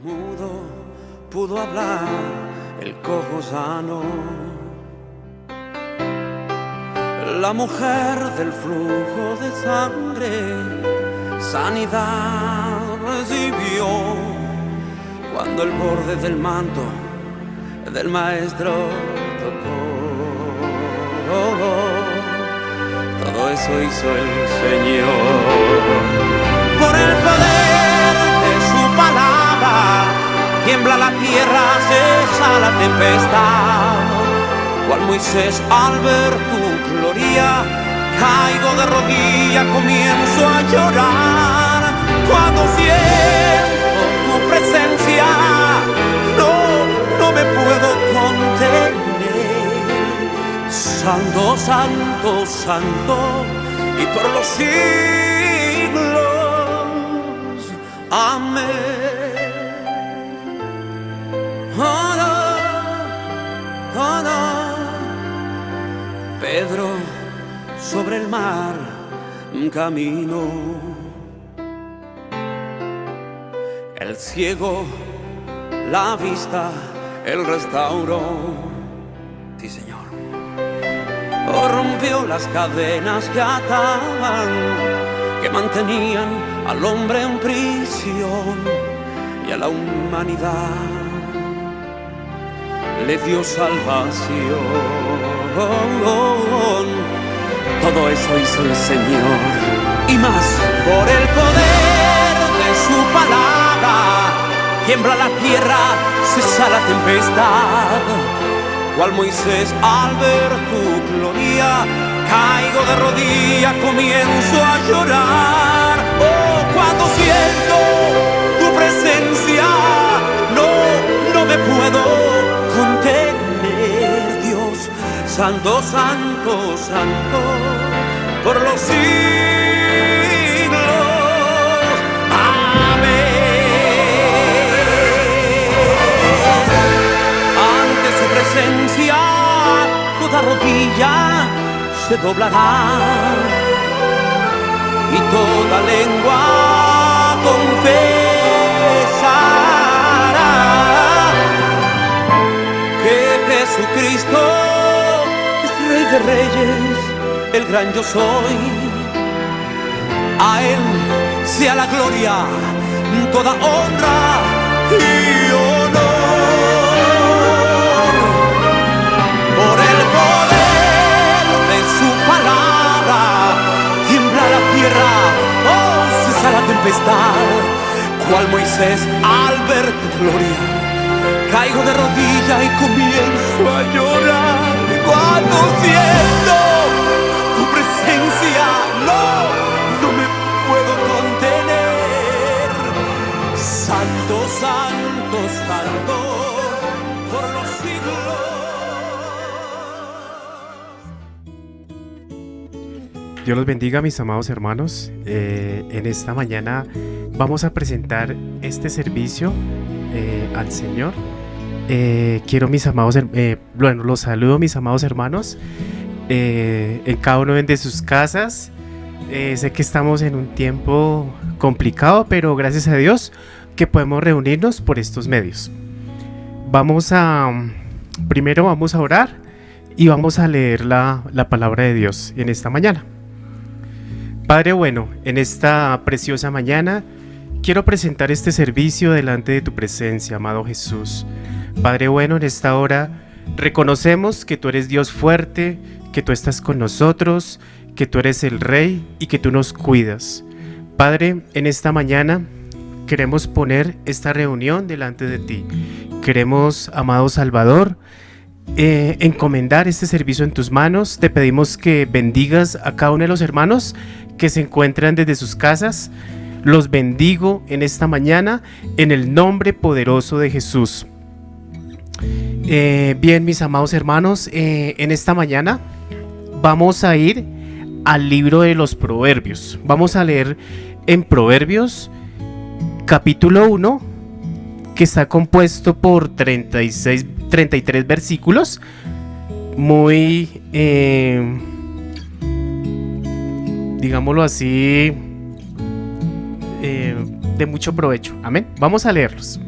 Mudo pudo hablar el cojo sano, la mujer del flujo de sangre, sanidad recibió cuando el borde del manto del maestro tocó. Todo eso hizo el Señor. Por el poder de su palabra tiembla la tierra, cesa la tempestad. Cual Moisés al ver tu gloria, caigo de rodillas, comienzo a llorar. Cuando siento tu presencia, no me puedo contener. Santo, santo, santo, y por los siglos, amén. Oh, no, oh, no. Pedro sobre el mar camino, el ciego la vista, el restauró. Sí, Señor. Oh, rompió las cadenas que ataban, que mantenían al hombre en prisión, y a la humanidad le dio salvación. Todo eso hizo el Señor y más. Por el poder de su palabra tiembla la tierra, cesa la tempestad. Cual Moisés al ver tu gloria, caigo de rodillas, comienzo a llorar. Oh, cuando siento tu presencia, no me puedo contener. Dios, santo, santo, santo, por los siglos, amén. Ante su presencia toda rodilla se doblará y toda lengua confesará que Jesucristo es Rey de Reyes, el gran yo soy. A Él sea la gloria, toda honra y honor. Por el poder de su palabra tiembla la tierra, oh, cesa la tempestad. Cual Moisés al ver tu gloria, caigo de rodillas y comienzo a llorar. Cuando siento tu presencia, no me puedo contener. Santo, santo, santo, por los siglos. Dios los bendiga, mis amados hermanos. En esta mañana vamos a presentar este servicio al Señor. Quiero, mis amados, los saludo, mis amados hermanos, en cada uno de sus casas. Sé que estamos en un tiempo complicado, pero gracias a Dios que podemos reunirnos por estos medios. Primero vamos a orar y vamos a leer la palabra de Dios en esta mañana. Padre bueno, en esta preciosa mañana quiero presentar este servicio delante de tu presencia, amado Jesús. Padre bueno, en esta hora reconocemos que tú eres Dios fuerte, que tú estás con nosotros, que tú eres el Rey y que tú nos cuidas. Padre, en esta mañana queremos poner esta reunión delante de ti. Queremos, amado Salvador, encomendar este servicio en tus manos. Te pedimos que bendigas a cada uno de los hermanos que se encuentran desde sus casas. Los bendigo en esta mañana en el nombre poderoso de Jesús. Bien, mis amados hermanos, en esta mañana vamos a ir al libro de los Proverbios. Vamos a leer en Proverbios capítulo 1, que está compuesto por 33 versículos, muy, digámoslo así, de mucho provecho. Amén. Vamos a leerlos.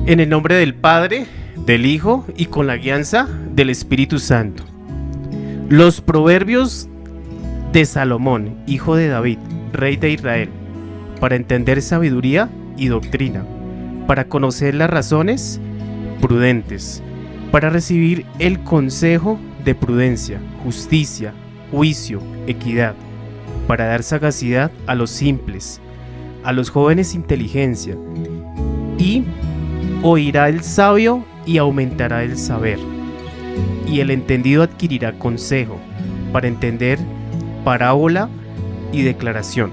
En el nombre del Padre, del Hijo y con la guianza del Espíritu Santo. Los proverbios de Salomón, hijo de David, rey de Israel, para entender sabiduría y doctrina, para conocer las razones prudentes, para recibir el consejo de prudencia, justicia, juicio, equidad, para dar sagacidad a los simples, a los jóvenes inteligencia, y oirá el sabio y aumentará el saber, y el entendido adquirirá consejo, para entender parábola y declaración,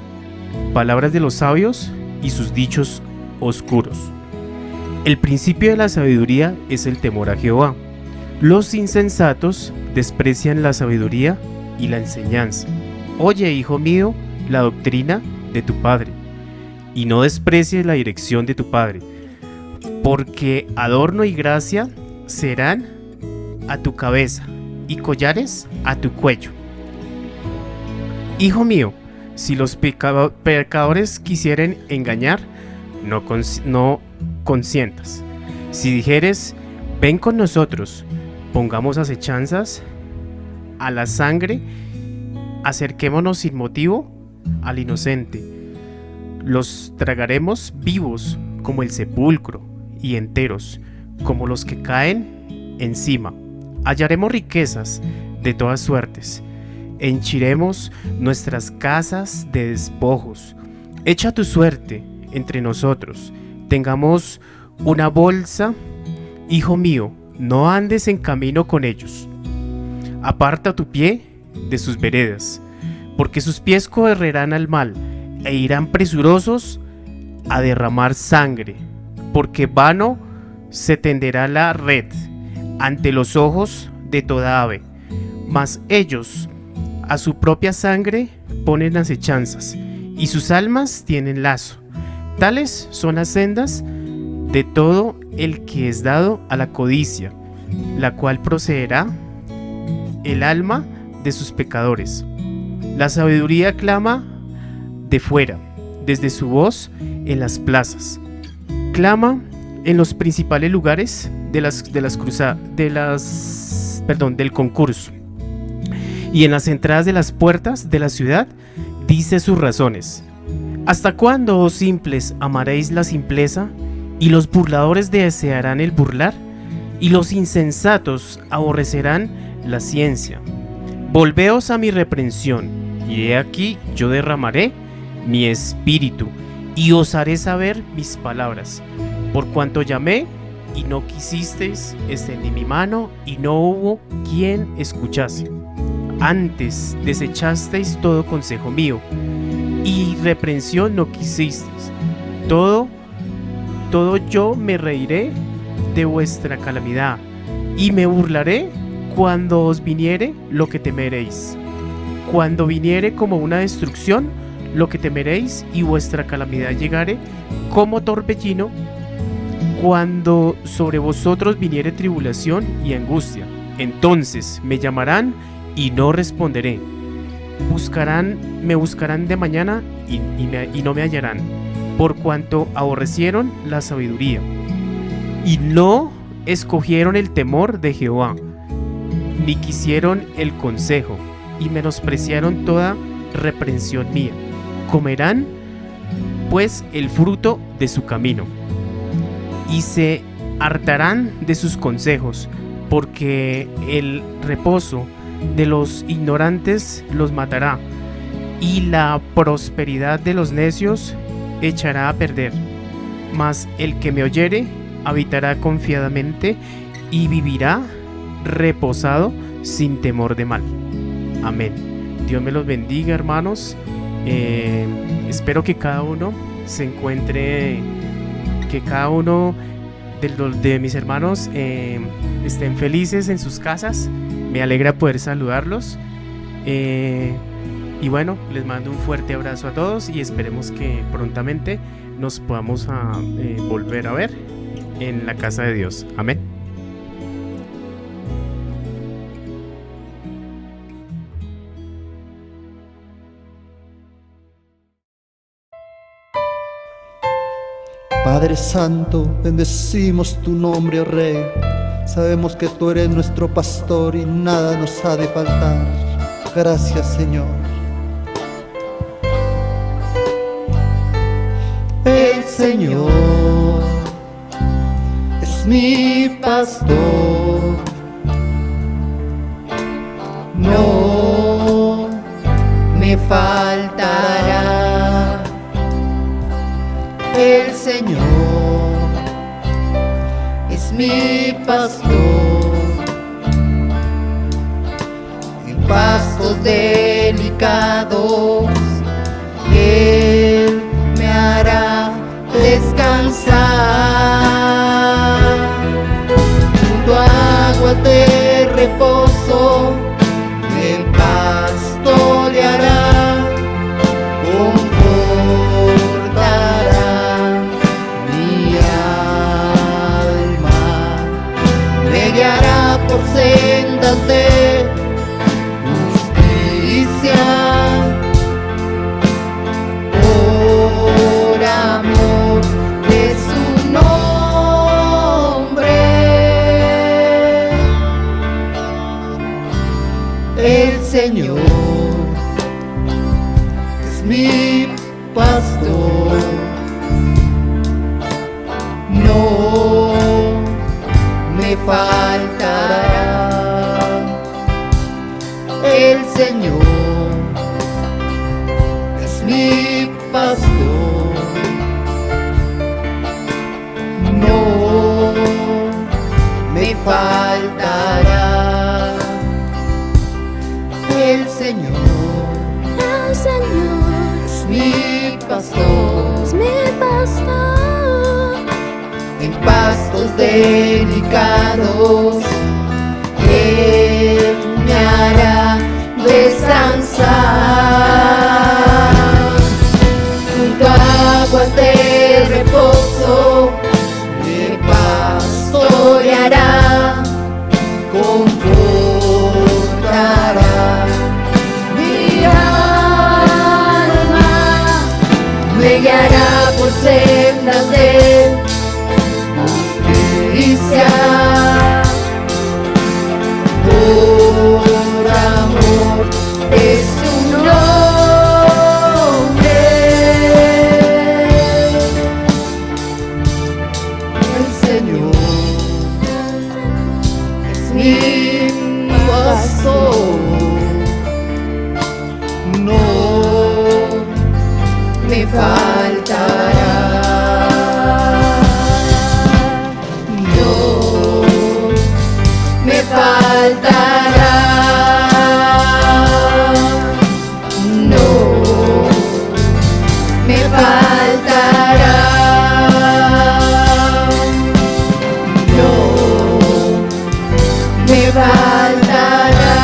palabras de los sabios y sus dichos oscuros. El principio de la sabiduría es el temor a Jehová. Los insensatos desprecian la sabiduría y la enseñanza. Oye, hijo mío, la doctrina de tu padre, y no desprecies la dirección de tu padre, porque adorno y gracia serán a tu cabeza, y collares a tu cuello. Hijo mío, si los pecadores quisieren engañar, no consientas. Si dijeres, ven con nosotros, pongamos acechanzas a la sangre, acerquémonos sin motivo al inocente. Los tragaremos vivos como el sepulcro y enteros como los que caen encima. Hallaremos riquezas de todas suertes. Henchiremos nuestras casas de despojos. Echa tu suerte entre nosotros. Tengamos una bolsa. Hijo mío, no andes en camino con ellos. Aparta tu pie de sus veredas, porque sus pies correrán al mal e irán presurosos a derramar sangre, porque vano se tenderá la red ante los ojos de toda ave, mas ellos a su propia sangre ponen acechanzas, y sus almas tienen lazo. Tales son las sendas de todo el que es dado a la codicia, la cual procederá el alma de sus pecadores. La sabiduría clama de fuera, desde su voz en las plazas. Clama en los principales lugares del concurso. Y en las entradas de las puertas de la ciudad dice sus razones. ¿Hasta cuándo, oh simples, amaréis la simpleza? ¿Y los burladores desearán el burlar? ¿Y los insensatos aborrecerán la ciencia? Volveos a mi reprensión, y he aquí yo derramaré mi espíritu, y os haré saber mis palabras. Por cuanto llamé, y no quisisteis, extendí mi mano, y no hubo quien escuchase. Antes desechasteis todo consejo mío, y reprensión no quisisteis. Todo yo me reiré de vuestra calamidad, y me burlaré cuando os viniere lo que temeréis. Cuando viniere como una destrucción, lo que temeréis, y vuestra calamidad llegare como torbellino, cuando sobre vosotros viniere tribulación y angustia, entonces me llamarán y no responderé. Me buscarán de mañana y no me hallarán, por cuanto aborrecieron la sabiduría y no escogieron el temor de Jehová, ni quisieron el consejo, y menospreciaron toda reprensión mía. Comerán pues el fruto de su camino, y se hartarán de sus consejos, porque el reposo de los ignorantes los matará, y la prosperidad de los necios echará a perder. Mas el que me oyere habitará confiadamente y vivirá reposado sin temor de mal. Amén. Dios me los bendiga, hermanos. Espero que cada uno se encuentre, que cada uno de mis hermanos estén felices en sus casas. Me alegra poder saludarlos. Y bueno, les mando un fuerte abrazo a todos y esperemos que prontamente nos podamos volver a ver en la casa de Dios. Amén. Padre Santo, bendecimos tu nombre, oh Rey. Sabemos que tú eres nuestro pastor y nada nos ha de faltar. Gracias, Señor. El Señor es mi pastor, no me faltará. El Señor es mi pastor, en pastos delicados Él me hará descansar. Junto a aguas de reposo me pastoreará, confortará mi alma, me guiará por sendas de justicia, por amor de su nombre. El Señor es mi pastor, no me faltará. El Señor es mi pastor, no me faltará. El Señor es mi pastor, es mi pastor, en pastos delicados Él me hará descansar. Junto a aguas de reposo me pastoreará, confortará mi alma, me guiará por sendas de justicia, por amor de su nombre. El Señor es mi pastor, no me faltará. No me faltará. No me faltará. No me faltará.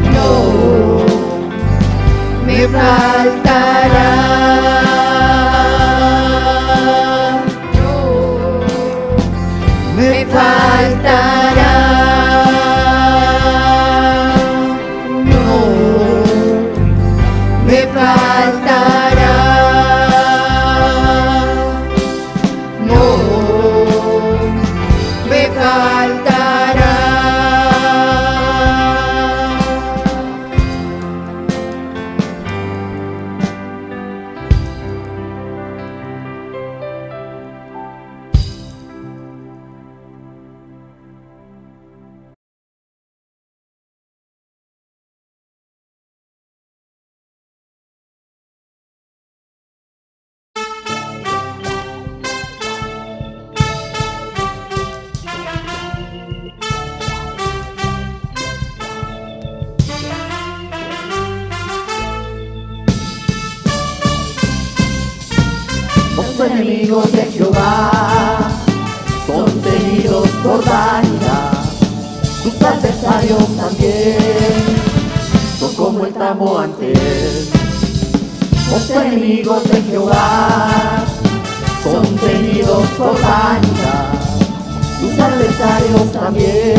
No me faltará. No me faltará. No me faltará. No me faltará. Los enemigos de Jehová son tenidos por vanidad, sus adversarios también son como el tamo ante él. Los enemigos de Jehová son tenidos por vanidad, sus adversarios también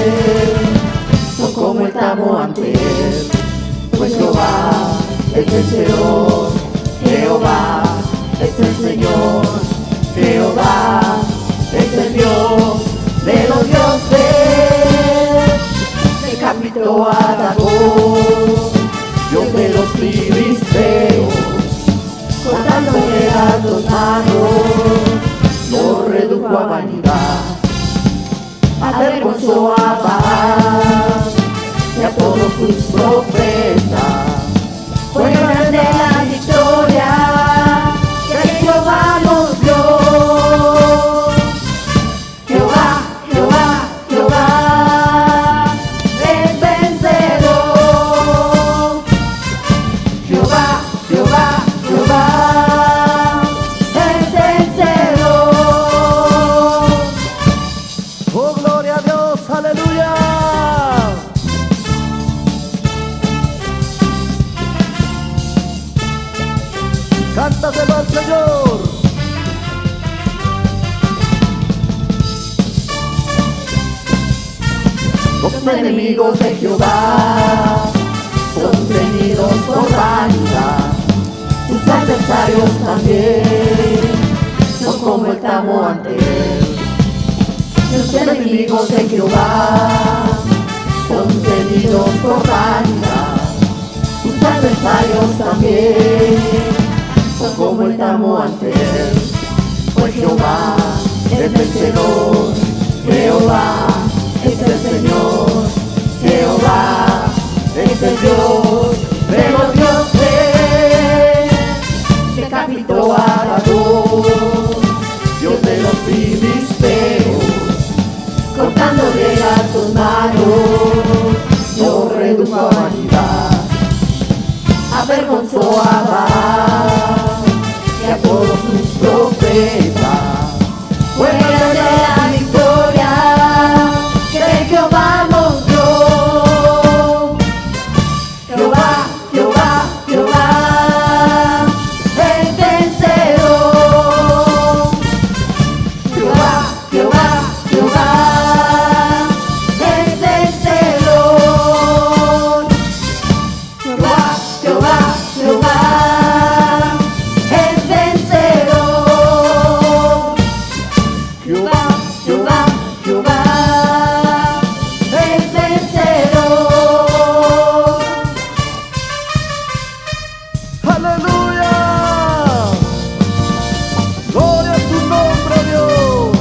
son como el tamo ante él. Pues Jehová es vencedor, Jehová Dios de los filisteos, cortándole las dos manos, lo redujo a vanidad, avergonzó a Baal y a todos sus profetas. Fue grande la victoria que Jehová nos dio. Jehová, Jehová, Jehová es vencedor. Jehová, Jehová, Jehová es vencedor. Oh, gloria a Dios, aleluya. Cántaselo al Señor. Los enemigos de Jehová son tenidos por vanidad, sus adversarios también son como el tamo ante él. Los enemigos de Jehová son tenidos por vanidad, sus adversarios también son como el tamo ante él. Pues Jehová es vencedor, Jehová es el Señor, Jehová es el Dios de los dioses. Decapitó a Dagón, Dios de los filisteos, cortándole las dos manos, lo redujo a vanidad, avergonzó a Baal y a todos sus profetas. Fue grande la victoria que Jehová nos dio. Jehová, Jehová, Jehová es vencedor. Jehová, Jehová, Jehová es vencedor. Jehová, Jehová, Jehová es vencedor. Jehová, Jehová, Jehová es vencedor. Aleluya. Gloria a tu nombre, Dios.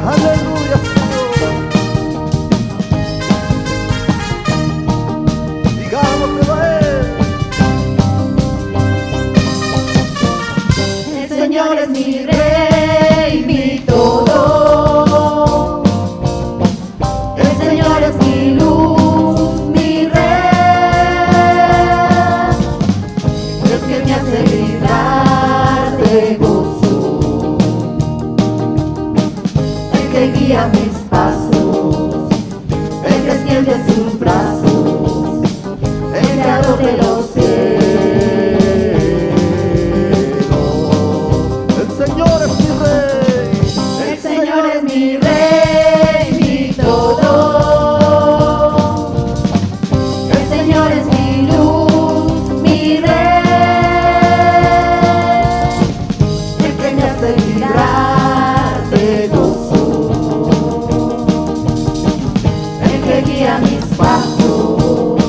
Aleluya, Señor. Digámoslo a Él. El Señor es mi rey, mi todo. El Señor es mi luz, mi rey. El que me hace vibrar de gozo, el que guía mis pasos, el que extiende sus brazos, el creador de los cielos. El Señor es mi rey. El Señor es mi rey, mi todo. El Señor es mi luz, mi rey. El que me hace vibrar de gozo, el que guía mis pasos,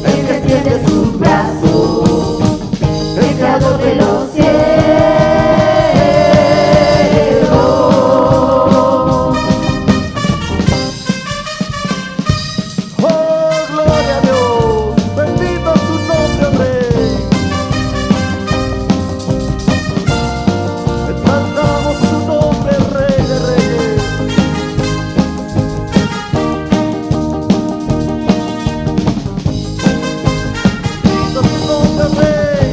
el que extiende sus brazos, el creador de los cielos. Oh, gloria a Dios. Bendito tu nombre, Rey. Exaltamos tu nombre, Rey de Reyes. Bendito tu nombre, Rey.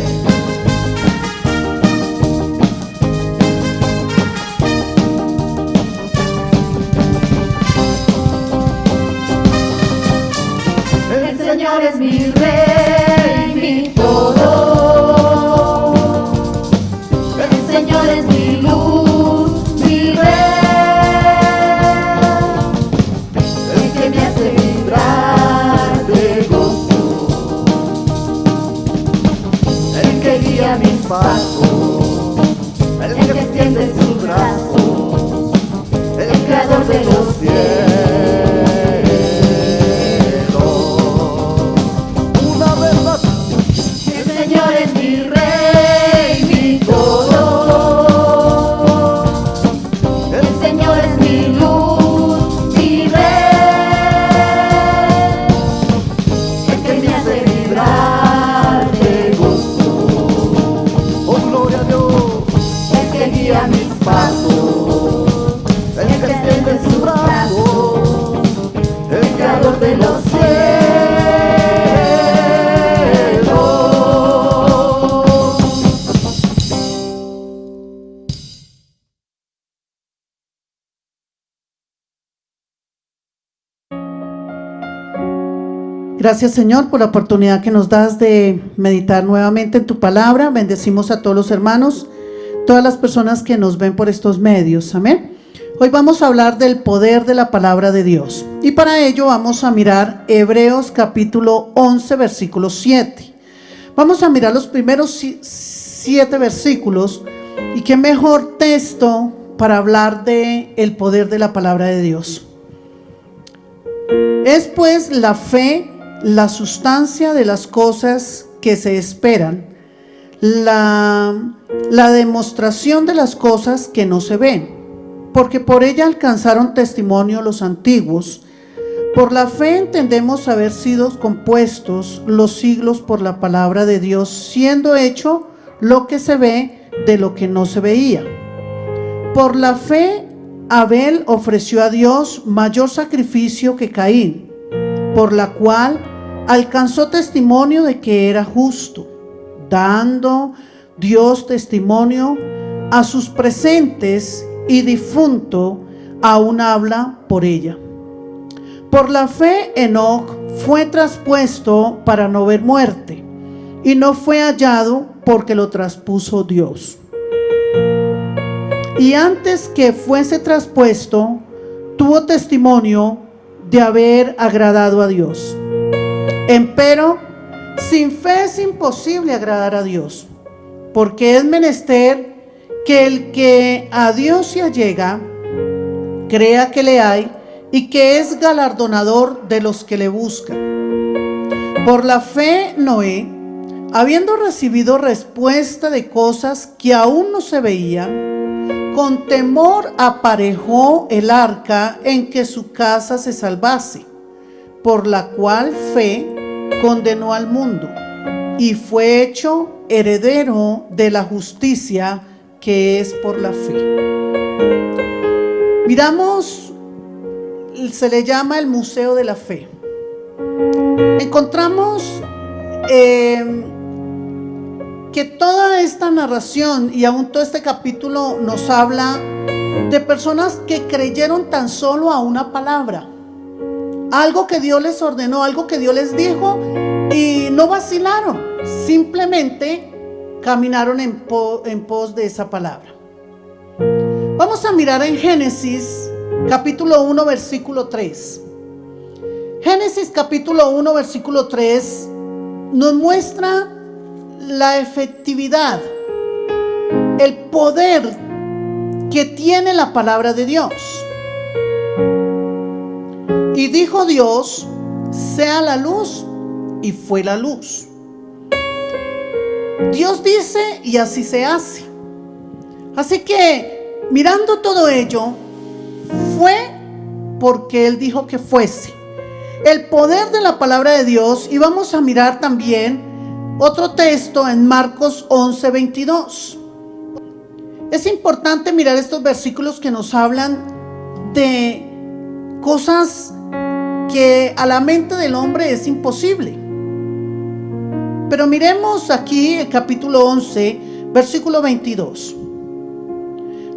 El Señor es mi rey, mi todo. El Señor es mi luz, mi rey. El que me hace vibrar de gozo, extiende sus brazos, el creador de los cielos. Una vez más. El Señor es mi Rey, mi todo. El Señor es mi luz, mi Rey, el que me hace vibrar de gozo. Oh, gloria a Dios. El que guía mis pasos, el que extiende sus brazos, el creador de los cielos. Gracias, Señor, por la oportunidad que nos das de meditar nuevamente en tu palabra. Bendecimos a todos los hermanos, todas las personas que nos ven por estos medios. Amén. Hoy vamos a hablar del poder de la palabra de Dios. Y para ello vamos a mirar Hebreos capítulo 11, versículo 7. Vamos a mirar los primeros 7 versículos. Y qué mejor texto para hablar de el poder de la palabra de Dios. Es pues la fe, la sustancia de las cosas que se esperan, la demostración de las cosas que no se ven, porque por ella alcanzaron testimonio los antiguos. Por la fe entendemos haber sido compuestos los siglos por la palabra de Dios, siendo hecho lo que se ve de lo que no se veía. Por la fe Abel ofreció a Dios mayor sacrificio que Caín, por la cual alcanzó testimonio de que era justo, dando Dios testimonio a sus presentes, y difunto aún habla por ella. Por la fe Enoc fue traspuesto para no ver muerte, y no fue hallado porque lo traspuso Dios. Y antes que fuese traspuesto, tuvo testimonio de haber agradado a Dios. Empero, sin fe es imposible agradar a Dios, porque es menester que el que a Dios se allega, crea que le hay y que es galardonador de los que le buscan. Por la fe Noé, habiendo recibido respuesta de cosas que aún no se veían, con temor aparejó el arca en que su casa se salvase, por la cual fe condenó al mundo y fue hecho heredero de la justicia que es por la fe. Miramos, se le llama el Museo de la Fe. Encontramos que toda esta narración y aún todo este capítulo nos habla de personas que creyeron tan solo a una palabra, algo que Dios les ordenó, algo que Dios les dijo, y no vacilaron, simplemente caminaron en pos de esa palabra. Vamos a mirar en Génesis capítulo 1 versículo 3. Génesis capítulo 1 versículo 3 nos muestra la efectividad, el poder que tiene la palabra de Dios. Y dijo Dios, sea la luz, y fue la luz. Dios dice y así se hace. Así que mirando todo ello, fue porque Él dijo que fuese. El poder de la palabra de Dios. Y vamos a mirar también otro texto en Marcos 11:22. Es importante mirar estos versículos que nos hablan de cosas que a la mente del hombre es imposible. Pero miremos aquí el capítulo 11, versículo 22.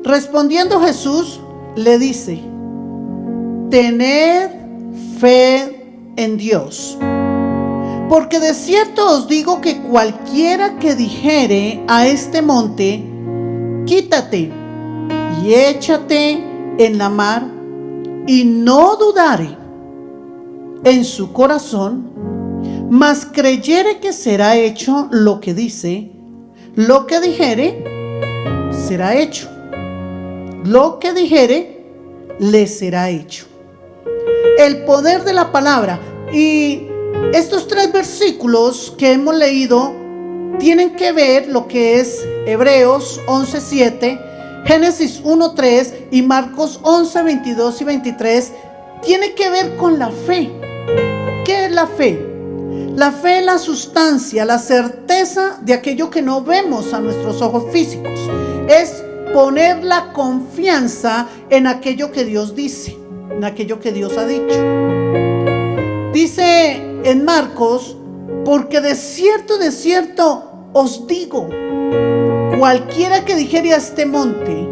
Respondiendo Jesús le dice: tened fe en Dios, porque de cierto os digo que cualquiera que dijere a este monte, quítate y échate en la mar, y no dudare en su corazón, mas creyere que será hecho lo que dice, lo que dijere será hecho. lo que dijere, le será hecho. El poder de la palabra. Y estos 3 versículos que hemos leído tienen que ver lo que es Hebreos 11:7, Génesis 1:3 y Marcos 11:22 y 23. Tiene que ver con la fe. ¿Qué es la fe? La fe es la sustancia, la certeza de aquello que no vemos a nuestros ojos físicos. Es poner la confianza en aquello que Dios dice, en aquello que Dios ha dicho. Dice en Marcos: porque de cierto os digo, cualquiera que dijere a este monte,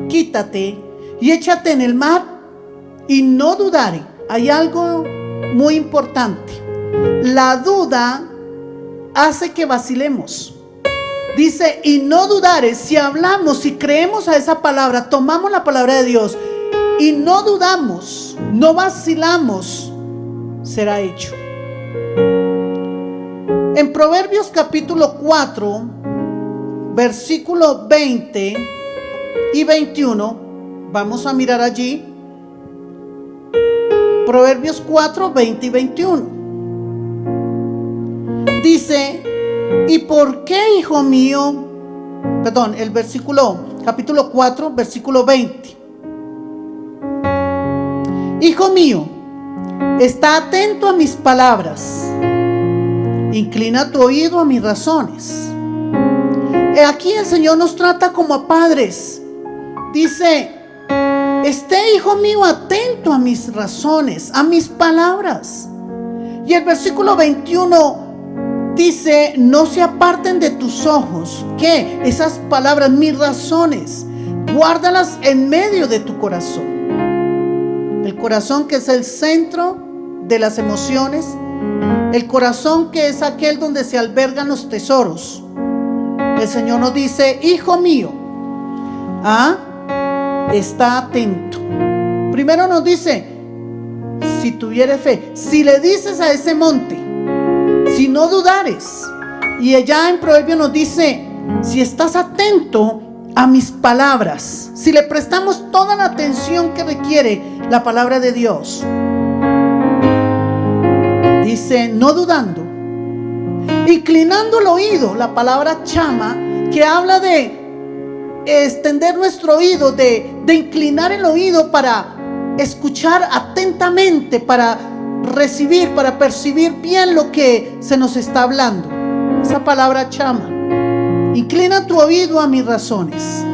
quítate y échate en el mar, y no dudare. Hay algo muy importante. La duda hace que vacilemos. Dice, y no dudare. Si hablamos, si creemos a esa palabra, tomamos la palabra de Dios y no dudamos, no vacilamos, será hecho. En Proverbios capítulo 4, versículo 20 y 21, vamos a mirar allí. Proverbios 4, 20 y 21. Dice, ¿y por qué, hijo mío? Perdón, el capítulo 4, versículo 20. Hijo mío, está atento a mis palabras, inclina tu oído a mis razones. Aquí el Señor nos trata como a padres. Dice, esté, hijo mío, atento a mis razones, a mis palabras. Y el versículo 21 dice, no se aparten de tus ojos. ¿Qué? Esas palabras, mis razones, guárdalas en medio de tu corazón. El corazón, que es el centro de las emociones. El corazón, que es aquel donde se albergan los tesoros. El Señor nos dice, hijo mío, está atento. Primero nos dice, si tuviere fe, si le dices a ese monte, si no dudares. Y allá en Proverbio nos dice, si estás atento a mis palabras, si le prestamos toda la atención que requiere la palabra de Dios. Dice, no dudando, inclinando el oído. La palabra chama, que habla de extender nuestro oído, de inclinar el oído para escuchar atentamente, para recibir, para percibir bien lo que se nos está hablando. Esa palabra chama. Inclina tu oído a mis razones.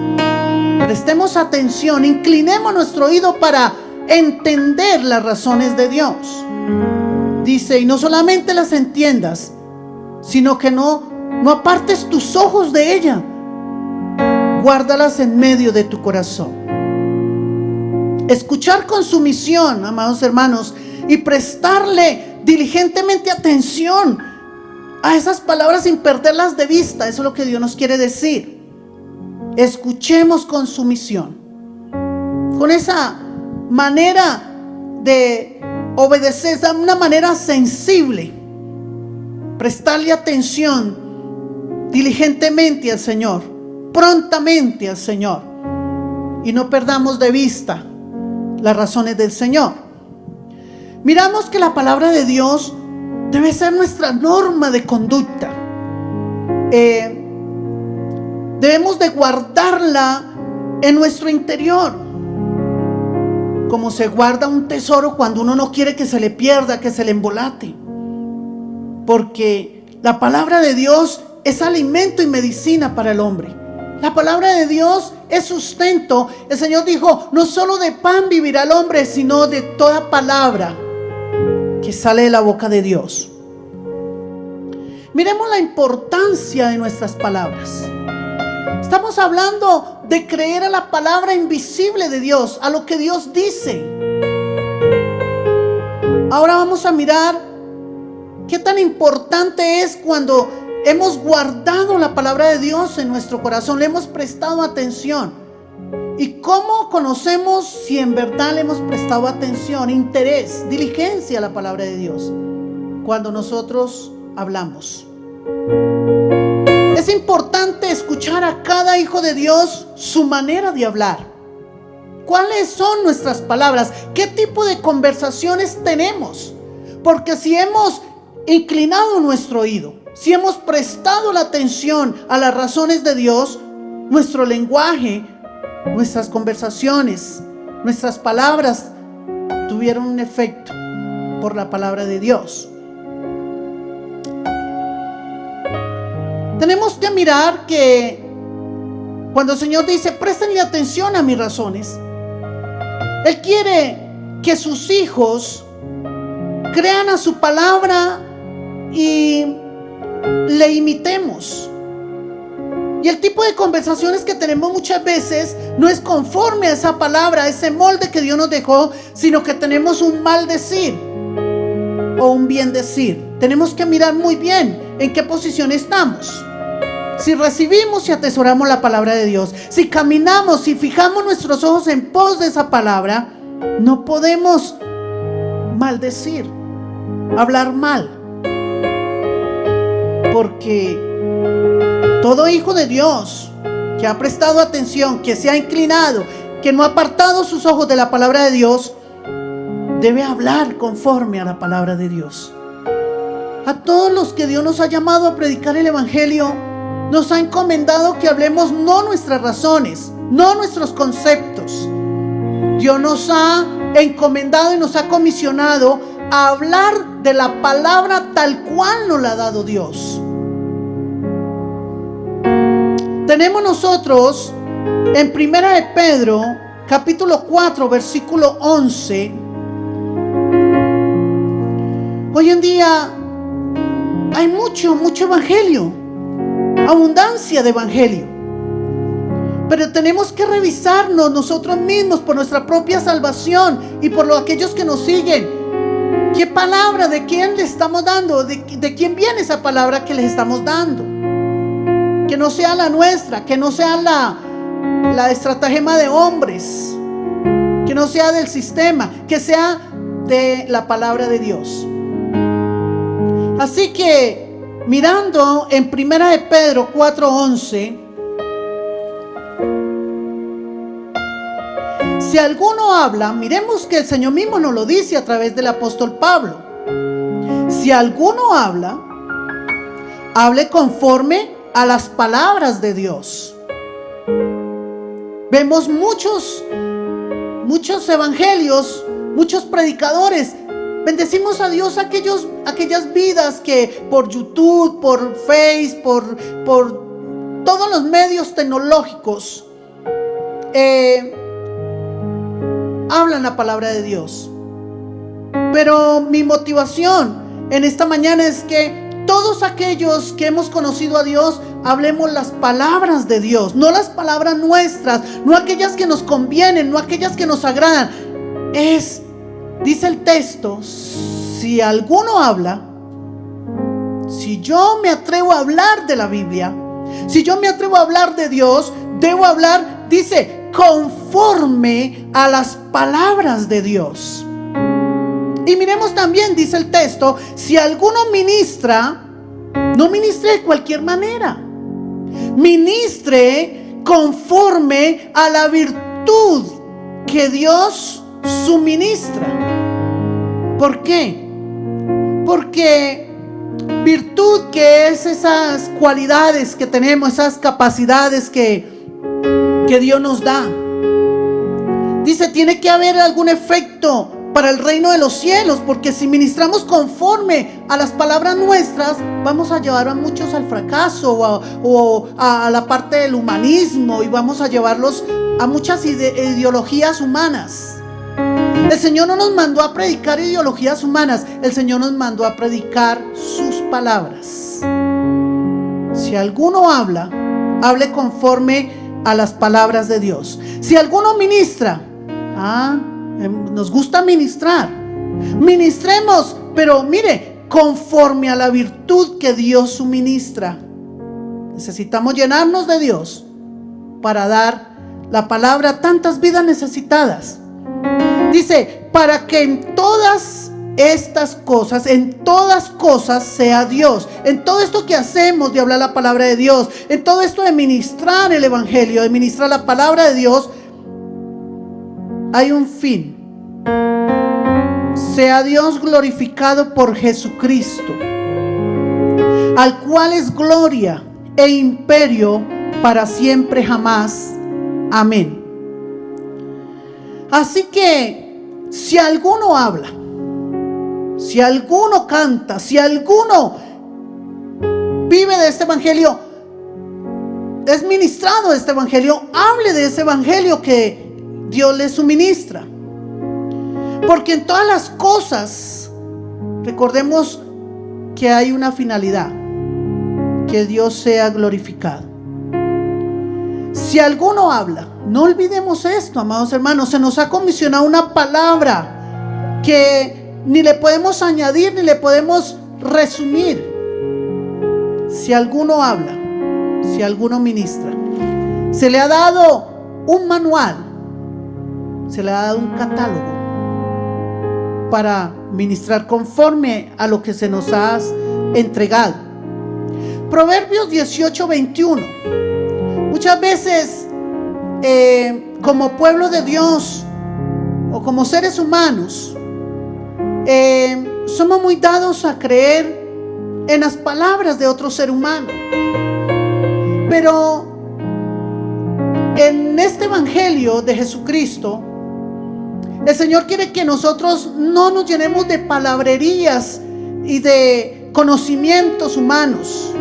Prestemos atención, inclinemos nuestro oído para entender las razones de Dios. Dice, y no solamente las entiendas, sino que no apartes tus ojos de ella. Guárdalas en medio de tu corazón. Escuchar con sumisión, amados hermanos, y prestarle diligentemente atención a esas palabras sin perderlas de vista. Eso es lo que Dios nos quiere decir. Escuchemos con sumisión, con esa manera de obedecer, una manera sensible. Prestarle atención diligentemente al Señor, prontamente al Señor, y no perdamos de vista las razones del Señor. Miramos que la palabra de Dios debe ser nuestra norma de conducta. Debemos de guardarla en nuestro interior, como se guarda un tesoro cuando uno no quiere que se le pierda, que se le embolate. Porque la palabra de Dios es alimento y medicina para el hombre. La palabra de Dios es sustento. El Señor dijo, no solo de pan vivirá el hombre, sino de toda palabra que sale de la boca de Dios. Miremos la importancia de nuestras palabras. Estamos hablando de creer a la palabra invisible de Dios, a lo que Dios dice. Ahora vamos a mirar qué tan importante es cuando hemos guardado la palabra de Dios en nuestro corazón, le hemos prestado atención. ¿Y cómo conocemos si en verdad le hemos prestado atención, interés, diligencia a la palabra de Dios? Cuando nosotros hablamos. Es importante escuchar a cada hijo de Dios su manera de hablar. ¿Cuáles son nuestras palabras? ¿Qué tipo de conversaciones tenemos? Porque si hemos inclinado nuestro oído, si hemos prestado la atención a las razones de Dios, nuestro lenguaje, nuestras conversaciones, nuestras palabras tuvieron un efecto por la palabra de Dios. Tenemos que mirar que cuando el Señor dice, préstenle atención a mis razones, Él quiere que sus hijos crean a su palabra y le imitemos. Y el tipo de conversaciones que tenemos muchas veces no es conforme a esa palabra, a ese molde que Dios nos dejó, sino que tenemos un mal decir o un bien decir. Tenemos que mirar muy bien en qué posición estamos. Si recibimos y atesoramos la palabra de Dios, si caminamos, si fijamos nuestros ojos en pos de esa palabra, no podemos maldecir, hablar mal. Porque todo hijo de Dios que ha prestado atención, que se ha inclinado, que no ha apartado sus ojos de la palabra de Dios, debe hablar conforme a la palabra de Dios. A todos los que Dios nos ha llamado a predicar el evangelio, nos ha encomendado que hablemos no nuestras razones, no nuestros conceptos. Dios nos ha encomendado y nos ha comisionado a hablar de la palabra tal cual nos la ha dado Dios. Tenemos nosotros en 1 de Pedro, capítulo 4, versículo 11. Hoy en día hay mucho evangelio, abundancia de evangelio, pero tenemos que revisarnos nosotros mismos por nuestra propia salvación y por aquellos que nos siguen. ¿Qué palabra, de quién le estamos dando? ¿De quién viene esa palabra que les estamos dando? Que no sea la nuestra, que no sea la estratagema de hombres, que no sea del sistema, que sea de la palabra de Dios. Así que mirando en 1 de Pedro 4:11, si alguno habla, miremos que el Señor mismo nos lo dice a través del apóstol Pablo. Si alguno habla, hable conforme a las palabras de Dios. Vemos muchos evangelios, muchos predicadores. Bendecimos a Dios aquellas vidas que por YouTube, por Facebook, por todos los medios tecnológicos hablan la palabra de Dios. Pero mi motivación en esta mañana es que todos aquellos que hemos conocido a Dios, hablemos las palabras de Dios, no las palabras nuestras, no aquellas que nos convienen, no aquellas que nos agradan. Dice el texto, si alguno habla, si yo me atrevo a hablar de la Biblia, si yo me atrevo a hablar de Dios, debo hablar, dice, conforme a las palabras de Dios. Y miremos también, dice el texto, si alguno ministra, no ministre de cualquier manera, ministre conforme a la virtud que Dios suministra. ¿Por qué? Porque virtud, que es esas cualidades que tenemos, esas capacidades que Dios nos da. Dice, tiene que haber algún efecto para el reino de los cielos, porque si ministramos conforme a las palabras nuestras, vamos a llevar a muchos al fracaso o a la parte del humanismo, y vamos a llevarlos a muchas ideologías humanas. El Señor no nos mandó a predicar ideologías humanas, el Señor nos mandó a predicar sus palabras. Si alguno habla, hable conforme a las palabras de Dios. Si alguno ministra, nos gusta ministrar, ministremos, pero mire, conforme a la virtud que Dios suministra. Necesitamos llenarnos de Dios para dar la palabra a tantas vidas necesitadas. Dice, para que en todas estas cosas, en todas cosas sea Dios. En todo esto que hacemos de hablar la palabra de Dios, en todo esto de ministrar el evangelio, de ministrar la palabra de Dios, hay un fin. Sea Dios glorificado por Jesucristo, al cual es gloria e imperio para siempre jamás. Amén. Así que si alguno habla, si alguno canta, si alguno vive de este evangelio, es ministrado de este evangelio, hable de ese evangelio que Dios le suministra. Porque en todas las cosas, recordemos que hay una finalidad: que Dios sea glorificado. Si alguno habla, no olvidemos esto, amados hermanos, se nos ha comisionado una palabra que ni le podemos añadir ni le podemos resumir. Si alguno habla, si alguno ministra, se le ha dado un manual, se le ha dado un catálogo para ministrar conforme a lo que se nos ha entregado. Proverbios 18:21. Muchas veces como pueblo de Dios o como seres humanos somos muy dados a creer en las palabras de otro ser humano, pero en este evangelio de Jesucristo, el Señor quiere que nosotros no nos llenemos de palabrerías y de conocimientos humanos.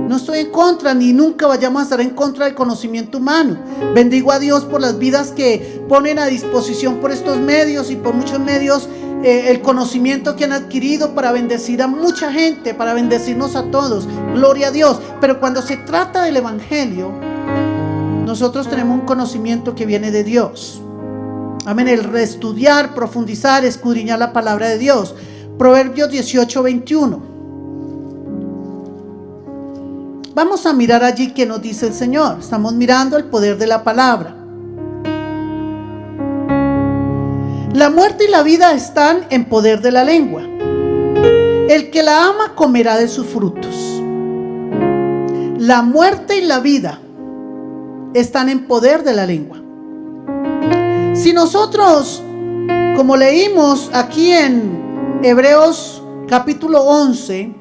No estoy en contra, ni nunca vayamos a estar en contra del conocimiento humano. Bendigo a Dios por las vidas que ponen a disposición por estos medios y por muchos medios el conocimiento que han adquirido para bendecir a mucha gente, para bendecirnos a todos. Gloria a Dios. Pero cuando se trata del evangelio, nosotros tenemos un conocimiento que viene de Dios. Amén. El reestudiar, profundizar, escudriñar la palabra de Dios. Proverbios 18:21. Vamos a mirar allí qué nos dice el Señor. Estamos mirando el poder de la palabra. La muerte y la vida están en poder de la lengua. El que la ama comerá de sus frutos. La muerte y la vida están en poder de la lengua. Si nosotros, como leímos aquí en Hebreos capítulo 11,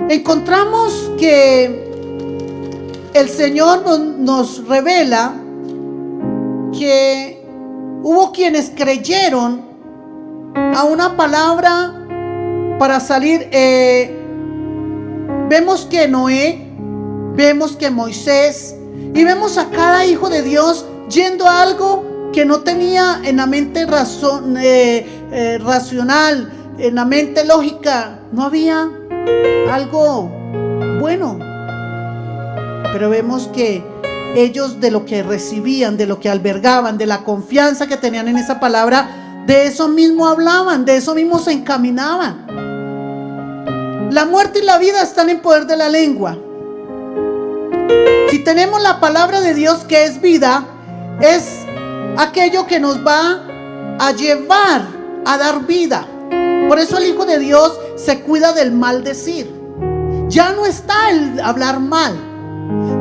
encontramos que el Señor nos revela que hubo quienes creyeron a una palabra para salir. Vemos que Noé, vemos que Moisés, y vemos a cada hijo de Dios yendo a algo que no tenía en la mente racional, en la mente lógica. No había algo bueno, pero vemos que ellos, de lo que recibían, de lo que albergaban, de la confianza que tenían en esa palabra, de eso mismo hablaban, de eso mismo se encaminaban. La muerte y la vida están en poder de la lengua. Si tenemos la palabra de Dios, que es vida, es aquello que nos va a llevar a dar vida. Por eso el Hijo de Dios se cuida del maldecir. Ya no está el hablar mal,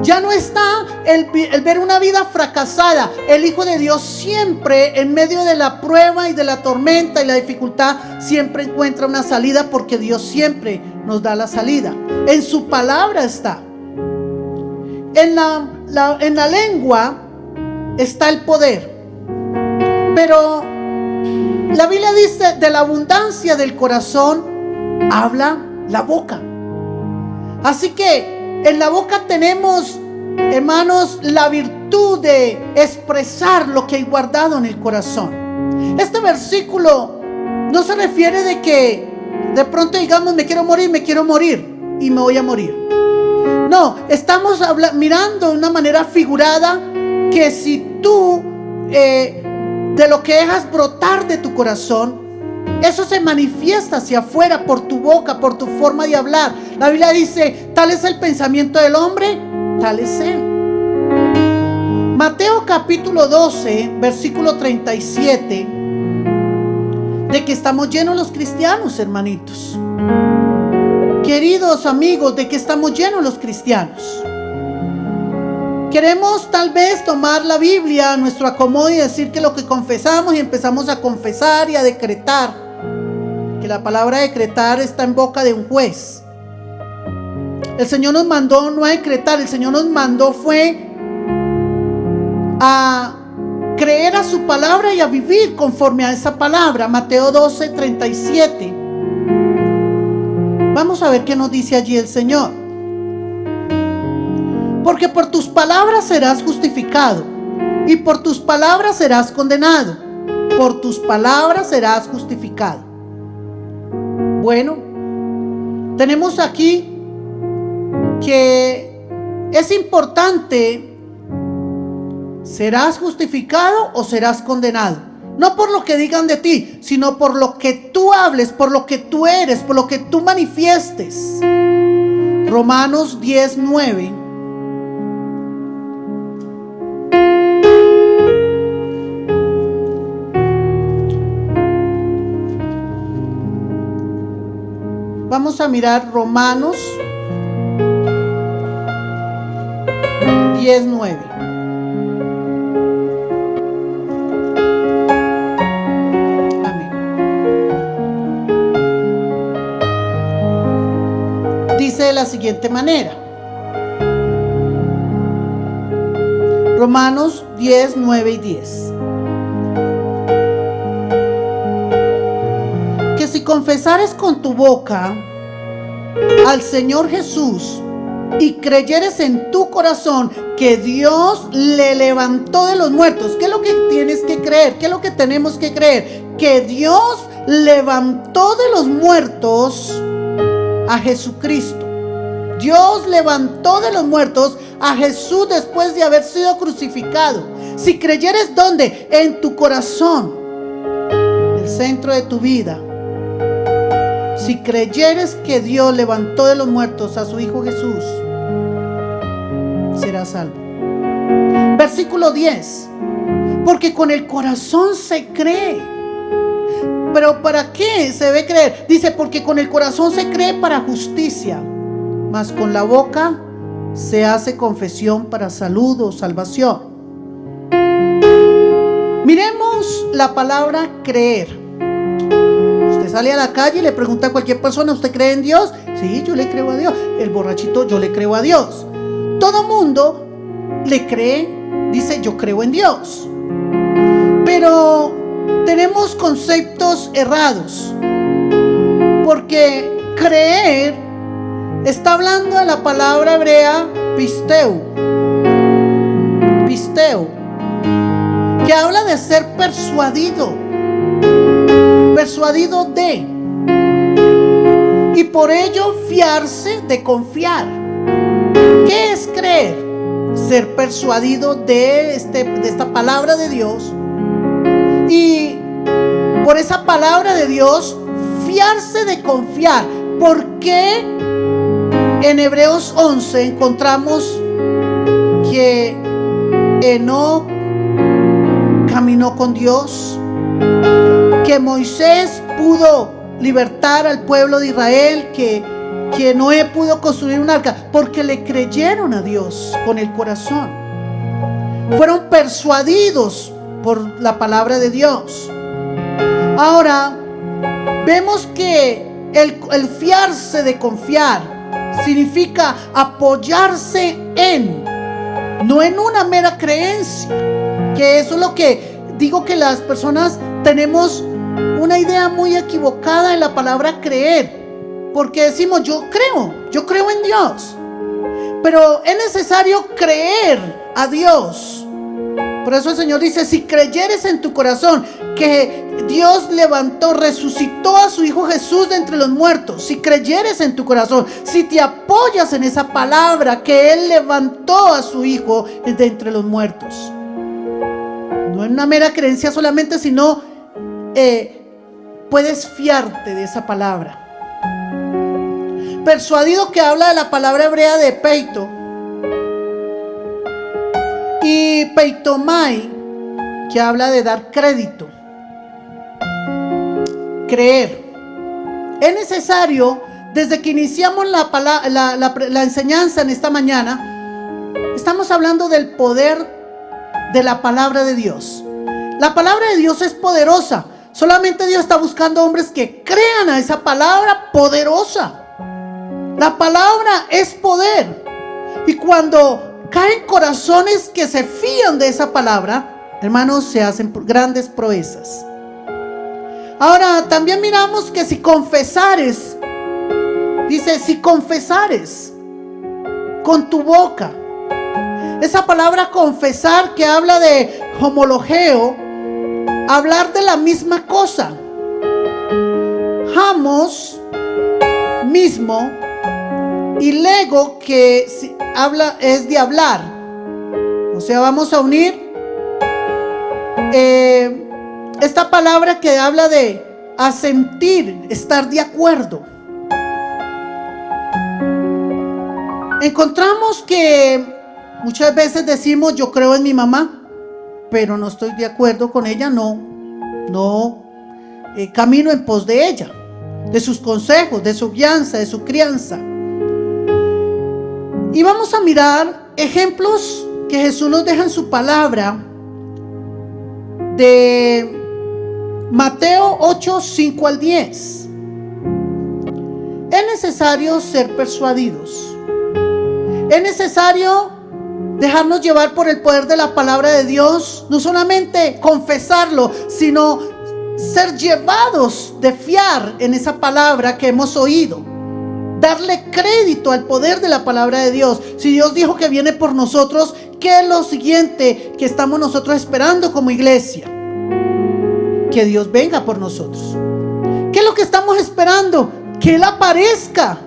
ya no está el ver una vida fracasada. El Hijo de Dios siempre, en medio de la prueba y de la tormenta y la dificultad, siempre encuentra una salida, porque Dios siempre nos da la salida. En su palabra está. En la lengua está el poder. Pero la Biblia dice: de la abundancia del corazón habla la boca. Así que en la boca tenemos, hermanos, la virtud de expresar lo que hay guardado en el corazón. Este versículo no se refiere de que de pronto digamos: me quiero morir y me voy a morir. No, estamos mirando de una manera figurada que si tú de lo que dejas brotar de tu corazón, eso se manifiesta hacia afuera por tu boca, por tu forma de hablar. La Biblia dice: tal es el pensamiento del hombre, tal es él. Mateo capítulo 12, versículo 37. De que estamos llenos los cristianos, hermanitos. Queridos amigos, de que estamos llenos los cristianos. Queremos tal vez tomar la Biblia a nuestro acomodo y decir que lo que confesamos, y empezamos a confesar y a decretar, que la palabra decretar está en boca de un juez. El Señor nos mandó no a decretar, el Señor nos mandó fue a creer a su palabra y a vivir conforme a esa palabra. Mateo 12:37. Vamos a ver qué nos dice allí el Señor. Porque por tus palabras serás justificado, y por tus palabras serás condenado. Por tus palabras serás justificado. Bueno, tenemos aquí que es importante: serás justificado o serás condenado. No por lo que digan de ti, sino por lo que tú hables, por lo que tú eres, por lo que tú manifiestes. Romanos 10:9. Vamos a mirar Romanos 10:9. Amén. Dice de la siguiente manera. Romanos 10:9 y 10. Que si confesares con tu boca al Señor Jesús y creyeres en tu corazón que Dios le levantó de los muertos. ¿Qué es lo que tienes que creer? ¿Qué es lo que tenemos que creer? Que Dios levantó de los muertos a Jesucristo. Dios levantó de los muertos a Jesús después de haber sido crucificado. Si creyeres, ¿dónde? En tu corazón, el centro de tu vida. Si creyeres que Dios levantó de los muertos a su Hijo Jesús, serás salvo. Versículo 10. Porque con el corazón se cree. ¿Pero para qué se debe creer? Dice, porque con el corazón se cree para justicia, mas con la boca se hace confesión para salud o salvación. Miremos la palabra creer. Usted sale a la calle y le pregunta a cualquier persona: ¿usted cree en Dios? Sí, yo le creo a Dios. El borrachito: yo le creo a Dios. Todo mundo le cree, dice: yo creo en Dios. Pero tenemos conceptos errados, porque creer está hablando de la palabra hebrea pisteu, que habla de ser persuadido de, y por ello fiarse, de confiar. ¿Qué es creer? Ser persuadido de esta palabra de Dios, y por esa palabra de Dios fiarse, de confiar. Porque en Hebreos 11 encontramos que Enoc caminó con Dios, que Moisés pudo libertar al pueblo de Israel, que Noé pudo construir un arca, porque le creyeron a Dios con el corazón. Fueron persuadidos por la palabra de Dios. Ahora vemos que el fiarse, de confiar, significa apoyarse en, no en una mera creencia. Que eso es lo que digo, que las personas tenemos una idea muy equivocada de la palabra creer, porque decimos: yo creo en Dios. Pero es necesario creer a Dios. Por eso el Señor dice: si creyeres en tu corazón que Dios levantó, resucitó a su Hijo Jesús de entre los muertos, si creyeres en tu corazón, si te apoyas en esa palabra que Él levantó a su Hijo de entre los muertos, no es una mera creencia solamente, sino puedes fiarte de esa palabra. Persuadido, que habla de la palabra hebrea de peito, y peitomai, que habla de dar crédito. Creer. Es necesario, desde que iniciamos la enseñanza en esta mañana, Estamos hablando del poder de la palabra de Dios. La palabra de Dios es poderosa. Solamente Dios está buscando hombres que crean a esa palabra poderosa. La palabra es poder. Y cuando caen corazones que se fían de esa palabra, hermanos, se hacen grandes proezas. Ahora, también miramos que si confesares, dice, si confesares con tu boca. Esa palabra confesar, que habla de homologeo, hablar de la misma cosa. Hamos, mismo, y lego, que habla, es de hablar. O sea, vamos a unir esta palabra que habla de asentir, estar de acuerdo. Encontramos que muchas veces decimos, yo creo en mi mamá, pero no estoy de acuerdo con ella, no camino en pos de ella, de sus consejos, de su guianza, de su crianza. Y vamos a mirar ejemplos que Jesús nos deja en su palabra, de Mateo 8, 5 al 10. Es necesario ser persuadidos. Es necesario dejarnos llevar por el poder de la palabra de Dios. No solamente confesarlo, sino ser llevados de fiar en esa palabra que hemos oído. Darle crédito al poder de la palabra de Dios. Si Dios dijo que viene por nosotros, ¿qué es lo siguiente que estamos nosotros esperando como iglesia? Que Dios venga por nosotros. ¿Qué es lo que estamos esperando? Que Él aparezca,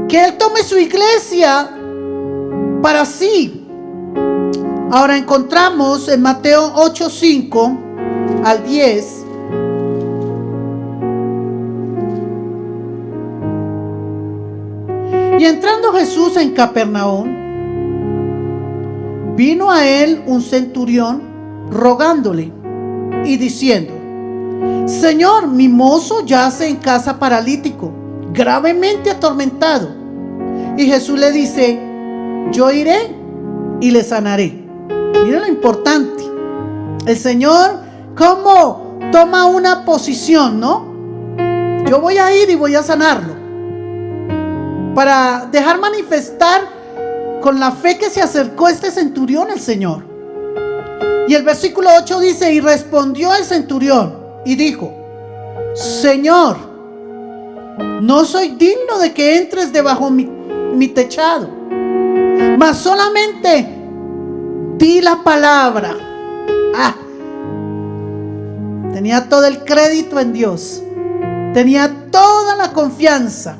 que Él tome su iglesia para sí. Ahora encontramos en Mateo 8, 5 al 10. Y entrando Jesús en Capernaum, vino a él un centurión rogándole y diciendo: Señor, mi mozo yace en casa paralítico, gravemente atormentado. Y Jesús le dice: yo iré y le sanaré. Mira lo importante. El Señor, ¿cómo toma una posición, no? Yo voy a ir y voy a sanarlo, para dejar manifestar con la fe que se acercó este centurión al Señor. Y el versículo 8 dice: y respondió el centurión y dijo: Señor, no soy digno de que entres debajo mi techado, mas solamente di la palabra. Tenía todo el crédito en Dios, tenía toda la confianza.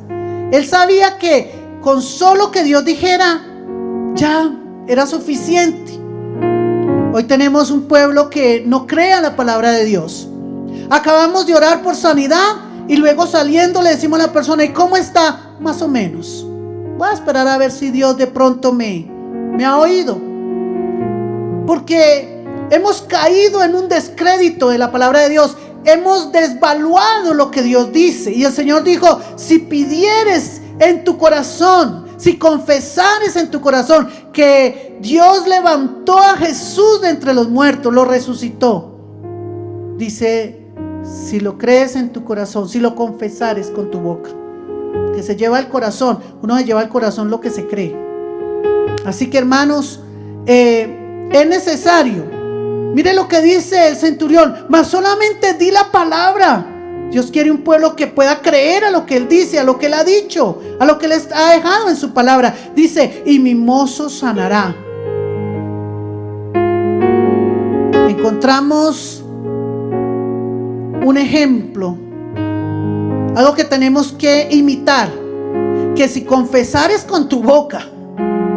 Él sabía que con solo que Dios dijera, ya era suficiente. Hoy tenemos un pueblo que no cree a la palabra de Dios. Acabamos de orar por sanidad y luego saliendo le decimos a la persona: ¿y cómo está? Más o menos. Voy a esperar a ver si Dios de pronto me ha oído. Porque hemos caído en un descrédito de la palabra de Dios. Hemos desvaluado lo que Dios dice. Y el Señor dijo: si pidieres en tu corazón, si confesares en tu corazón que Dios levantó a Jesús de entre los muertos, lo resucitó, dice, si lo crees en tu corazón, si lo confesares con tu boca, que se lleva al corazón, uno se lleva al corazón lo que se cree. Así que, hermanos, es necesario. Mire lo que dice el centurión: mas solamente di la palabra. Dios quiere un pueblo que pueda creer a lo que Él dice, a lo que Él ha dicho, a lo que Él ha dejado en su palabra. Dice: y mi mozo sanará. Encontramos un ejemplo, algo que tenemos que imitar, que si confesares con tu boca,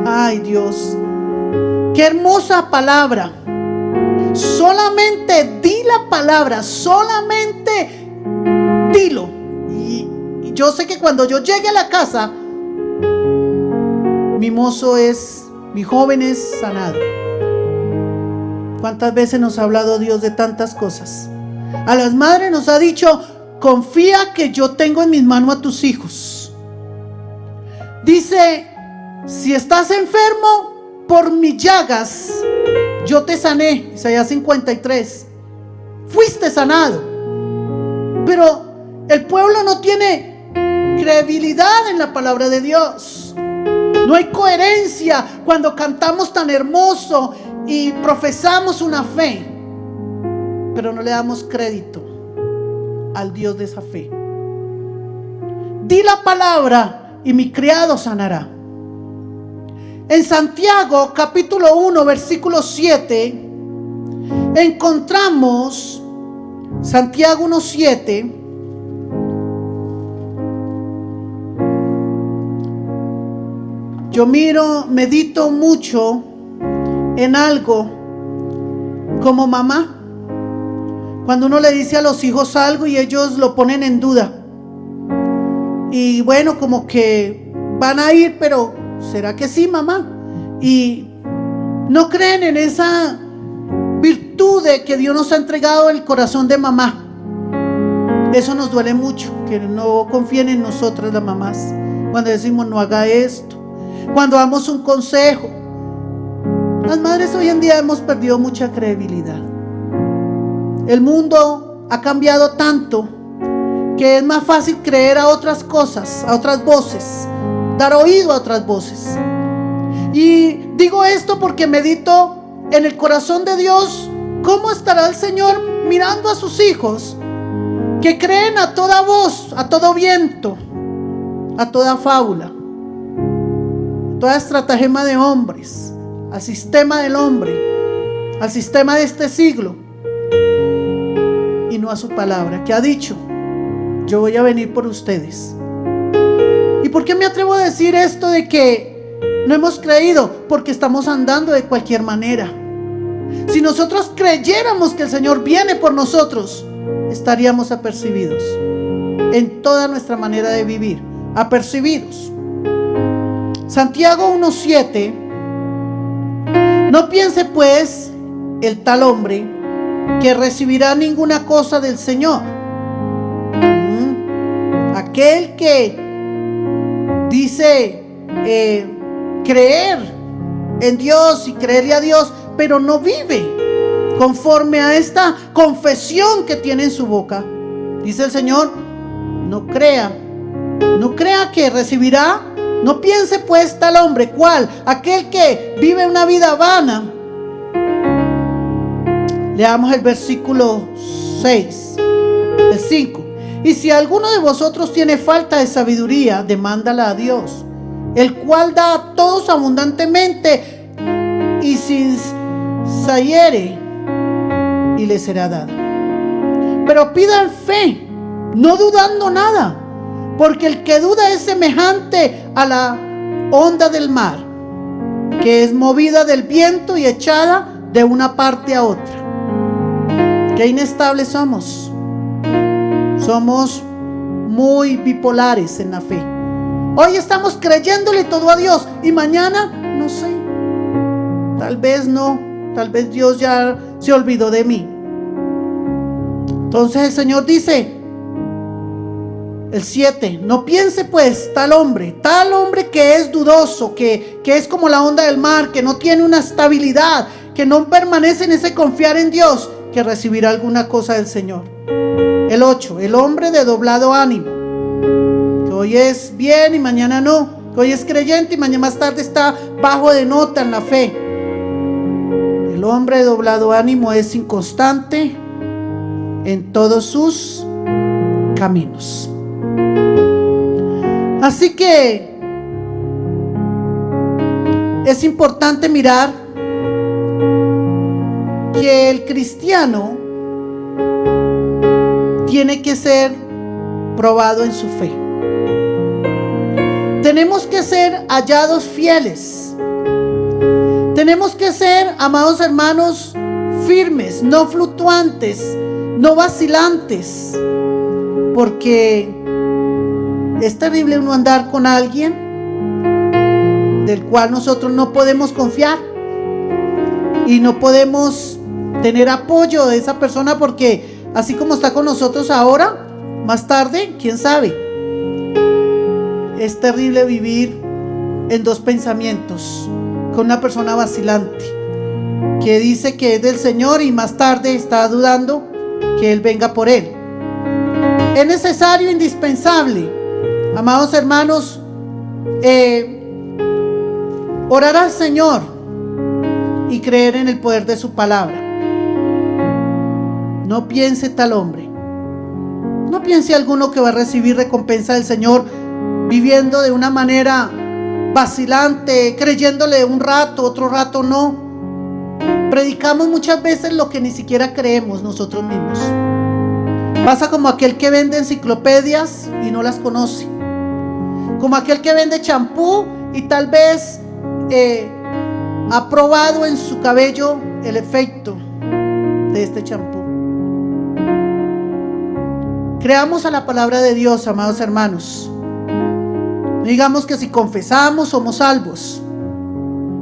ay Dios, qué hermosa palabra. Solamente di la palabra, solamente dilo. Y yo sé que cuando yo llegue a la casa, mi mozo mi joven es sanado. ¿Cuántas veces nos ha hablado Dios de tantas cosas? A las madres nos ha dicho: confía que yo tengo en mis manos a tus hijos. Dice si estás enfermo, por mis llagas yo te sané. Isaías 53. Fuiste sanado. Pero el pueblo no tiene credibilidad en la palabra de Dios. No hay coherencia cuando cantamos tan hermoso y profesamos una fe, pero no le damos crédito al Dios de esa fe. Di la palabra y mi criado sanará. En Santiago capítulo 1 versículo 7 encontramos Santiago 1:7. Yo medito mucho en algo como mamá. Cuando uno le dice a los hijos algo y ellos lo ponen en duda. Y bueno, como que van a ir, pero ¿será que sí, mamá? Y no creen en esa virtud de que Dios nos ha entregado el corazón de mamá. Eso nos duele mucho, que no confíen en nosotras las mamás. Cuando decimos no haga esto, cuando damos un consejo. Las madres hoy en día hemos perdido mucha credibilidad. El mundo ha cambiado tanto que es más fácil creer a otras cosas, a otras voces, dar oído a otras voces. Y digo esto porque medito en el corazón de Dios. ¿Cómo estará el Señor mirando a sus hijos que creen a toda voz, a todo viento, a toda fábula, a toda estratagema de hombres, al sistema del hombre, al sistema de este siglo, y no a su palabra, que ha dicho: yo voy a venir por ustedes? ¿Y por qué me atrevo a decir esto de que no hemos creído? Porque estamos andando de cualquier manera. Si nosotros creyéramos que el Señor viene por nosotros, estaríamos apercibidos en toda nuestra manera de vivir, apercibidos. Santiago 1:7: no piense pues el tal hombre que recibirá ninguna cosa del Señor. Aquel que dice creer en Dios y creerle a Dios, pero no vive conforme a esta confesión que tiene en su boca. Dice el Señor: no crea que recibirá. No piense pues tal hombre. ¿Cuál? Aquel que vive una vida vana. Leamos el versículo 6, el 5. Y si alguno de vosotros tiene falta de sabiduría, demándala a Dios, el cual da a todos abundantemente y sin zayere, y le será dada. Pero pidan fe, no dudando nada, porque el que duda es semejante a la onda del mar, que es movida del viento y echada de una parte a otra. Qué inestables somos. Somos muy bipolares en la fe. Hoy estamos creyéndole todo a Dios y mañana no sé. Tal vez no, tal vez Dios ya se olvidó de mí. Entonces el Señor dice, el 7, no piense pues tal hombre que es dudoso, que es como la onda del mar, que no tiene una estabilidad, que no permanece en ese confiar en Dios, que recibirá alguna cosa del Señor. El 8, el hombre de doblado ánimo, que hoy es bien y mañana no, que hoy es creyente y mañana más tarde está bajo de nota en la fe. El hombre de doblado ánimo es inconstante en todos sus caminos. Así que es importante mirar que el cristiano tiene que ser probado en su fe. Tenemos que ser hallados fieles. Tenemos que ser, amados hermanos, firmes, no fluctuantes, no vacilantes, porque es terrible uno andar con alguien del cual nosotros no podemos confiar y no podemos tener apoyo de esa persona, porque así como está con nosotros ahora, más tarde, quién sabe. Es terrible vivir en dos pensamientos con una persona vacilante que dice que es del Señor y más tarde está dudando que Él venga por él. Es necesario, indispensable, amados hermanos, orar al Señor y creer en el poder de su palabra. No piense tal hombre, no piense alguno que va a recibir recompensa del Señor viviendo de una manera vacilante, creyéndole un rato, otro rato no. Predicamos muchas veces lo que ni siquiera creemos nosotros mismos. Pasa como aquel que vende enciclopedias y no las conoce, como aquel que vende champú y tal vez ha probado en su cabello el efecto de este champú. Creamos a la palabra de Dios, amados hermanos. No digamos que si confesamos somos salvos.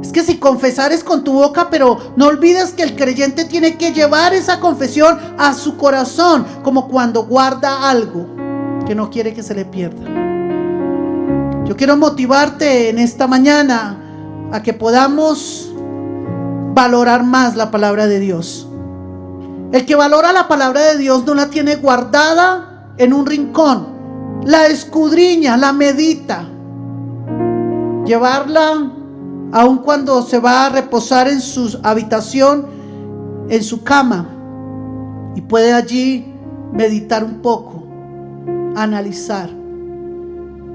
Es que si confesar es con tu boca, pero no olvides que el creyente tiene que llevar esa confesión a su corazón, como cuando guarda algo que no quiere que se le pierda. Yo quiero motivarte en esta mañana a que podamos valorar más la palabra de Dios. El que valora la palabra de Dios no la tiene guardada en un rincón, la escudriña, la medita. Llevarla aun cuando se va a reposar en su habitación, en su cama, y puede allí meditar un poco, analizar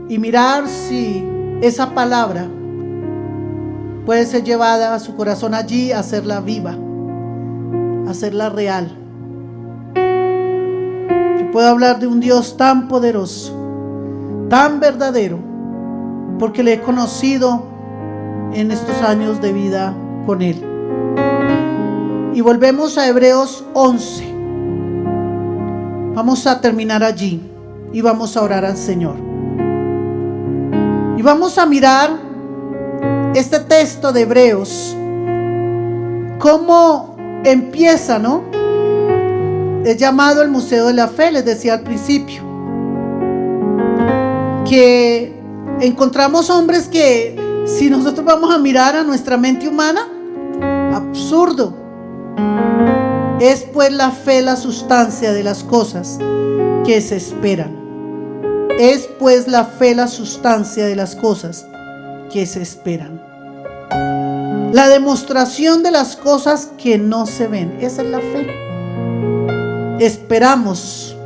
y mirar si esa palabra puede ser llevada a su corazón allí, hacerla viva, hacerla real. Yo puedo hablar de un Dios tan poderoso, tan verdadero, porque le he conocido en estos años de vida con Él. Y volvemos a Hebreos 11. Vamos a terminar allí y vamos a orar al Señor. Y vamos a mirar este texto de Hebreos, cómo empieza, ¿no? Es llamado el Museo de la Fe, les decía al principio, que encontramos hombres que, si nosotros vamos a mirar a nuestra mente humana, absurdo. Es pues la fe la sustancia de las cosas que se esperan. Es pues la fe la sustancia de las cosas que se esperan. La demostración de las cosas que no se ven. Esa es la fe. Esperamos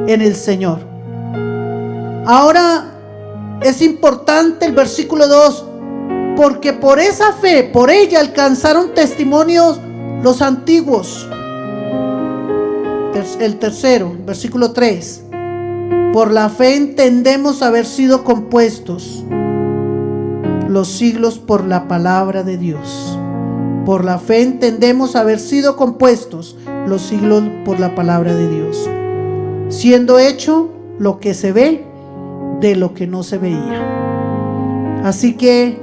en el Señor. Ahora es importante el versículo 2, porque por esa fe, por ella alcanzaron testimonios los antiguos. El tercero, versículo 3, por la fe entendemos haber sido compuestos los siglos por la palabra de Dios. Por la fe entendemos haber sido compuestos los siglos por la palabra de Dios, siendo hecho lo que se ve de lo que no se veía. Así que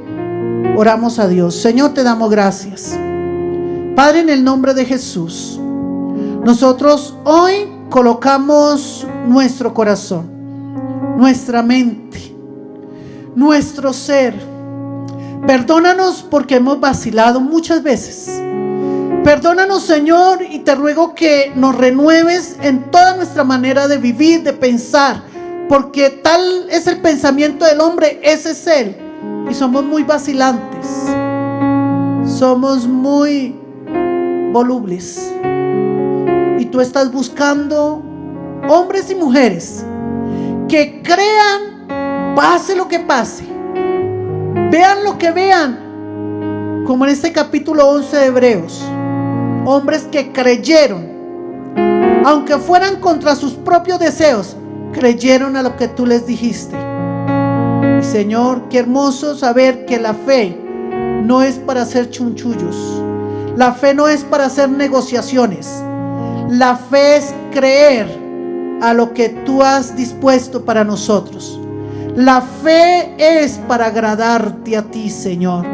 oramos a Dios. Señor, te damos gracias, Padre, en el nombre de Jesús. Nosotros hoy colocamos nuestro corazón, nuestra mente, nuestro ser. Perdónanos porque hemos vacilado muchas veces. Perdónanos, Señor, y te ruego que nos renueves en toda nuestra manera de vivir, de pensar, porque tal es el pensamiento del hombre, ese es él, y somos muy vacilantes, somos muy volubles, y tú estás buscando hombres y mujeres que crean, pase lo que pase, vean lo que vean, como en este capítulo 11 de Hebreos. Hombres que creyeron, aunque fueran contra sus propios deseos, creyeron a lo que tú les dijiste. Y Señor, qué hermoso saber que la fe no es para hacer chunchullos. La fe no es para hacer negociaciones. La fe es creer a lo que tú has dispuesto para nosotros. La fe es para agradarte a ti, Señor.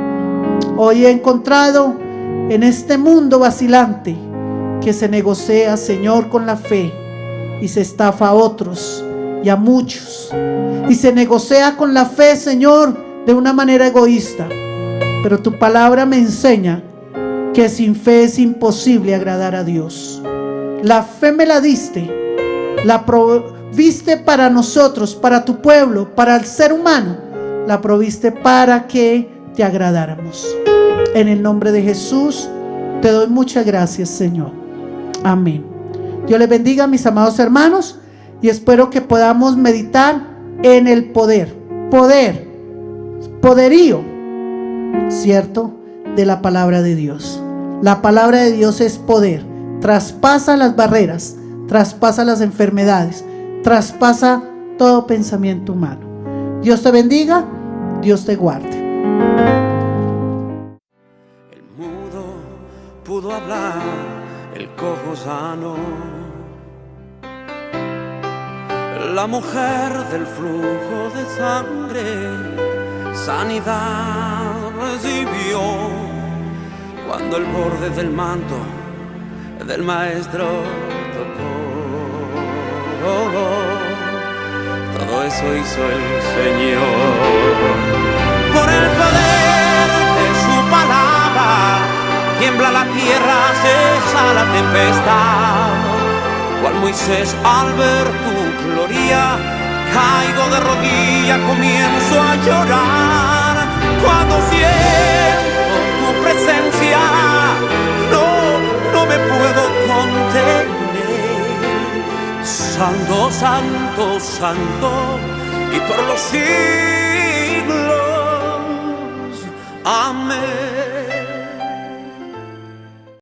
Hoy he encontrado en este mundo vacilante que se negocia, Señor, con la fe, y se estafa a otros y a muchos, y se negocia con la fe, Señor, de una manera egoísta, pero tu palabra me enseña que sin fe es imposible agradar a Dios. La fe me la diste, la proviste para nosotros, para tu pueblo, para el ser humano, la proviste para que te agradáramos. En el nombre de Jesús te doy muchas gracias, Señor. Amén. Dios les bendiga, mis amados hermanos, y espero que podamos meditar en el poderío, ¿cierto?, de la palabra de Dios. La palabra de Dios es poder, traspasa las barreras, traspasa las enfermedades, traspasa todo pensamiento humano. Dios te bendiga, Dios te guarde. El mudo pudo hablar, el cojo sano, la mujer del flujo de sangre, sanidad recibió cuando el borde del manto del maestro tocó. Todo eso hizo el Señor. Por el poder de su palabra tiembla la tierra, cesa la tempestad. Cual Moisés al ver tu gloria, caigo de rodillas, comienzo a llorar. Cuando siento tu presencia, no me puedo contener. Santo, santo, santo, y por los siglos, amén.